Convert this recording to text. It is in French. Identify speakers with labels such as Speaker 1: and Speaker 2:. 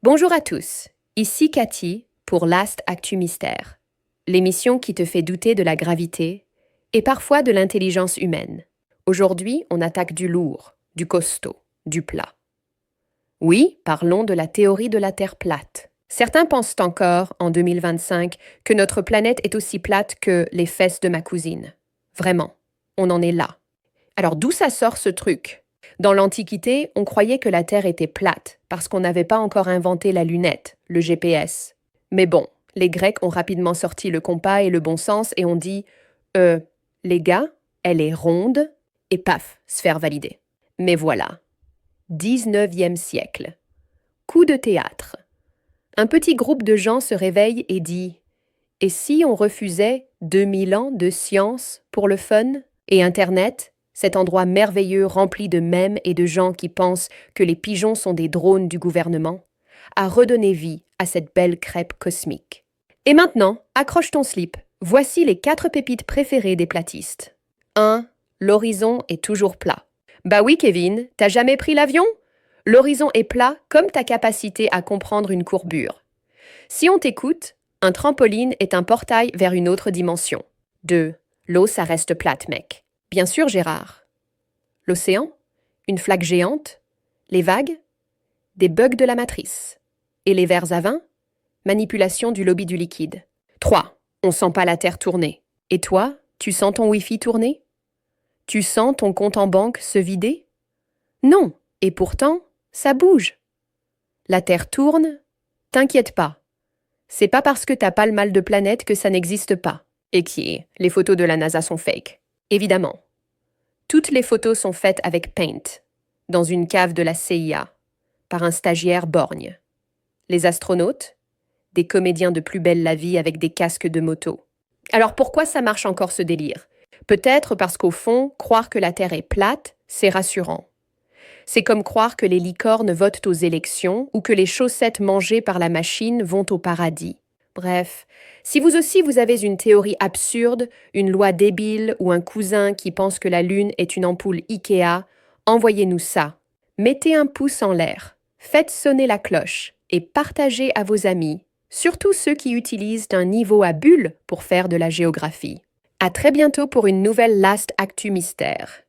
Speaker 1: Bonjour à tous, ici Cathy pour Last Actu Mystère, l'émission qui te fait douter de la gravité et parfois de l'intelligence humaine. Aujourd'hui, on attaque du lourd, du costaud, du plat. Oui, parlons de la théorie de la Terre plate. Certains pensent encore, en 2025, que notre planète est aussi plate que les fesses de ma cousine. Vraiment, on en est là. Alors d'où ça sort ce truc ? Dans l'Antiquité, on croyait que la Terre était plate parce qu'on n'avait pas encore inventé la lunette, le GPS. Mais bon, les Grecs ont rapidement sorti le compas et le bon sens et ont dit les gars, elle est ronde, et paf, sphère validée. Mais voilà, 19e siècle. Coup de théâtre. Un petit groupe de gens se réveille et dit « Et si on refusait 2000 ans de science pour le fun ? Et Internet, cet endroit merveilleux rempli de mèmes et de gens qui pensent que les pigeons sont des drones du gouvernement, a redonné vie à cette belle crêpe cosmique. Et maintenant, accroche ton slip. Voici les 4 pépites préférées des platistes. 1. L'horizon est toujours plat. Bah oui, Kevin, t'as jamais pris l'avion ? L'horizon est plat comme ta capacité à comprendre une courbure. Si on t'écoute, un trampoline est un portail vers une autre dimension. 2. L'eau, ça reste plate, mec. Bien sûr, Gérard. L'océan, une flaque géante, les vagues, des bugs de la matrice. Et les verres à vin, manipulation du lobby du liquide. 3. On sent pas la Terre tourner. Et toi, tu sens ton Wi-Fi tourner ? Tu sens ton compte en banque se vider ? Non, et pourtant, ça bouge. La Terre tourne, t'inquiète pas. C'est pas parce que t'as pas le mal de planète que ça n'existe pas. Et les photos de la NASA sont fake. Évidemment. Toutes les photos sont faites avec Paint, dans une cave de la CIA, par un stagiaire borgne. Les astronautes, des comédiens de Plus belle la vie avec des casques de moto. Alors pourquoi ça marche encore ce délire ? Peut-être parce qu'au fond, croire que la Terre est plate, c'est rassurant. C'est comme croire que les licornes votent aux élections ou que les chaussettes mangées par la machine vont au paradis. Bref, si vous aussi vous avez une théorie absurde, une loi débile ou un cousin qui pense que la Lune est une ampoule Ikea, envoyez-nous ça. Mettez un pouce en l'air, faites sonner la cloche et partagez à vos amis, surtout ceux qui utilisent un niveau à bulle pour faire de la géographie. À très bientôt pour une nouvelle Last Actu Mystère.